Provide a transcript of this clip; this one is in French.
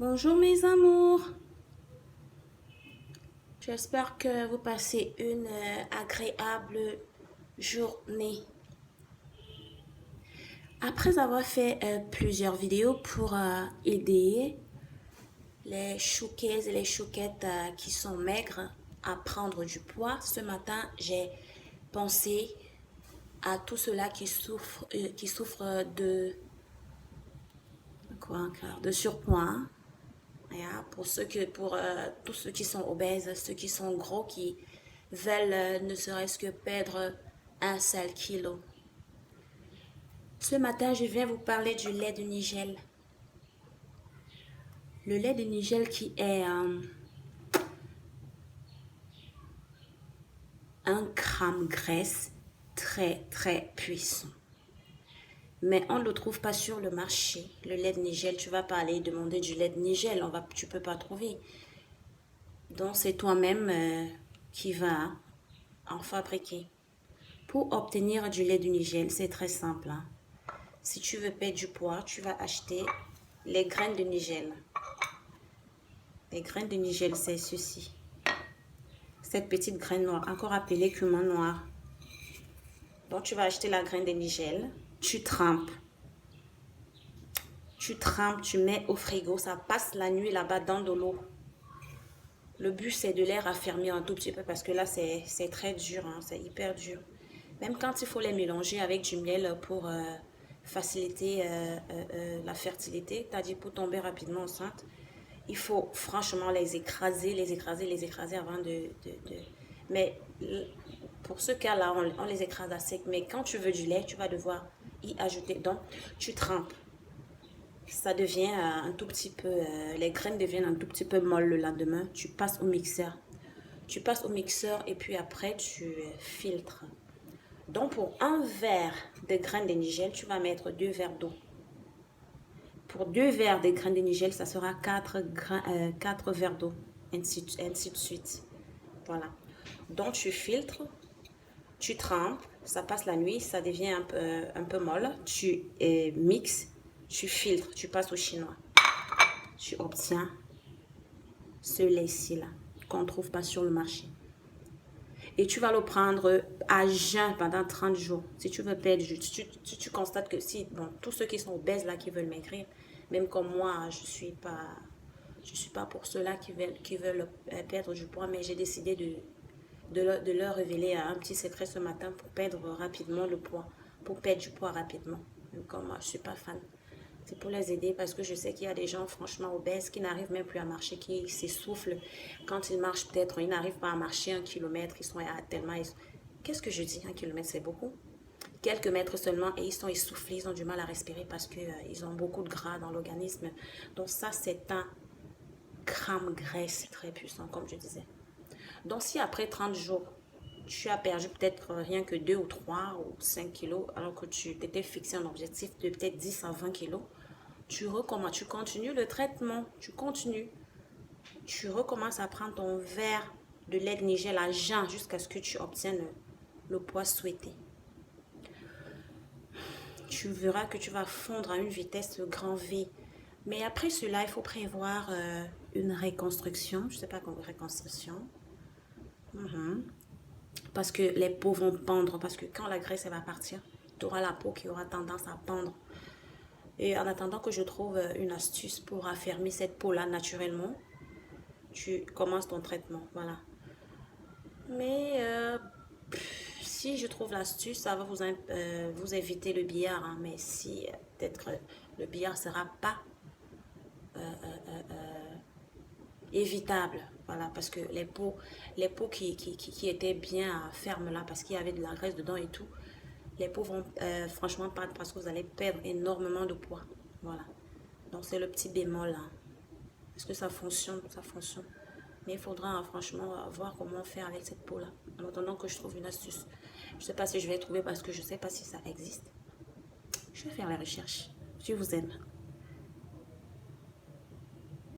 Bonjour mes amours, j'espère que vous passez une agréable journée. Après avoir fait plusieurs vidéos pour aider les chouquets et les chouquettes qui sont maigres à prendre du poids, ce matin j'ai pensé à tous ceux-là qui souffrent de surpoids. Pour tous ceux qui sont obèses, ceux qui sont gros, qui veulent ne serait-ce que perdre un seul kilo. Ce matin, je viens vous parler du lait de Nigel. Le lait de Nigel qui est un gramme graisse très très puissant. Mais on ne le trouve pas sur le marché. Le lait de Nigel, tu vas pas aller demander du lait de Nigel, tu peux pas trouver. Donc c'est toi-même qui vas en fabriquer. Pour obtenir du lait de Nigel, c'est très simple. Si tu veux perdre du poids, tu vas acheter les graines de Nigel. Les graines de Nigel, c'est ceci. Cette petite graine noire, encore appelée cumin noir. Donc, tu vas acheter la graine de Nigel. Tu trempes. Tu mets au frigo. Ça passe la nuit là-bas dans de l'eau. Le but, c'est de les raffermir un tout petit peu parce que là, c'est très dur. C'est hyper dur. Même quand il faut les mélanger avec du miel pour faciliter la fertilité, c'est-à-dire pour tomber rapidement enceinte, il faut franchement les écraser avant Mais pour ce cas-là, on les écrase à sec. Mais quand tu veux du lait, tu vas devoir y ajouter. Donc, tu trempes. Ça devient un tout petit peu, les graines deviennent un tout petit peu molles le lendemain. Tu passes au mixeur. Tu passes au mixeur et puis après, tu filtres. Donc, pour un verre de graines de Nigel, tu vas mettre 2 verres d'eau. Pour 2 verres de graines de Nigel, ça sera 4 verres d'eau, ainsi de suite. Voilà. Donc, tu filtres, tu trempes, ça passe la nuit, ça devient un peu molle. Tu mixes, tu filtres, tu passes au chinois. Tu obtiens ce lait-ci là, qu'on ne trouve pas sur le marché. Et tu vas le prendre à jeun pendant 30 jours. Si tu veux perdre, si tu constates que tous ceux qui sont obèses là, qui veulent maigrir, même comme moi, je suis pas pour ceux-là qui veulent perdre du poids, mais j'ai décidé de leur révéler un petit secret ce matin pour perdre rapidement le poids, pour perdre du poids rapidement. Même comme moi, je suis pas fan. C'est pour les aider parce que je sais qu'il y a des gens franchement obèses qui n'arrivent même plus à marcher, qui s'essoufflent. Quand ils marchent peut-être, ils n'arrivent pas à marcher 1 kilomètre, ils sont tellement... Qu'est-ce que je dis? 1 kilomètre, c'est beaucoup. Quelques mètres seulement et ils sont essoufflés, ils ont du mal à respirer parce qu'ils ont beaucoup de gras dans l'organisme. Donc ça, c'est un gramme graisse très puissant, comme je disais. Donc si après 30 jours, tu as perdu peut-être rien que 2 ou 3 ou 5 kilos, alors que tu t'étais fixé un objectif de peut-être 10 à 20 kilos, tu continues le traitement, tu recommences à prendre ton verre de lait de Nigel à jeun jusqu'à ce que tu obtiennes le poids souhaité. Tu verras que tu vas fondre à une vitesse grand V. Mais après cela, il faut prévoir une reconstruction. Je ne sais pas comment reconstruction. Parce que les peaux vont pendre. Parce que quand la graisse elle va partir, tu auras la peau qui aura tendance à pendre. Et en attendant que je trouve une astuce pour affermir cette peau-là naturellement, tu commences ton traitement. Voilà. Mais si je trouve l'astuce, ça va vous éviter le billard. Mais si peut-être le billard ne sera pas évitable. Voilà, parce que les peaux qui étaient bien fermes là, parce qu'il y avait de la graisse dedans et tout, les peaux vont franchement perdre parce que vous allez perdre énormément de poids. Voilà. Donc c'est le petit bémol là. Est-ce que ça fonctionne? Ça fonctionne. Mais il faudra franchement voir comment faire avec cette peau là. En attendant que je trouve une astuce. Je ne sais pas si je vais trouver parce que je ne sais pas si ça existe. Je vais faire la recherche. Je vous aime.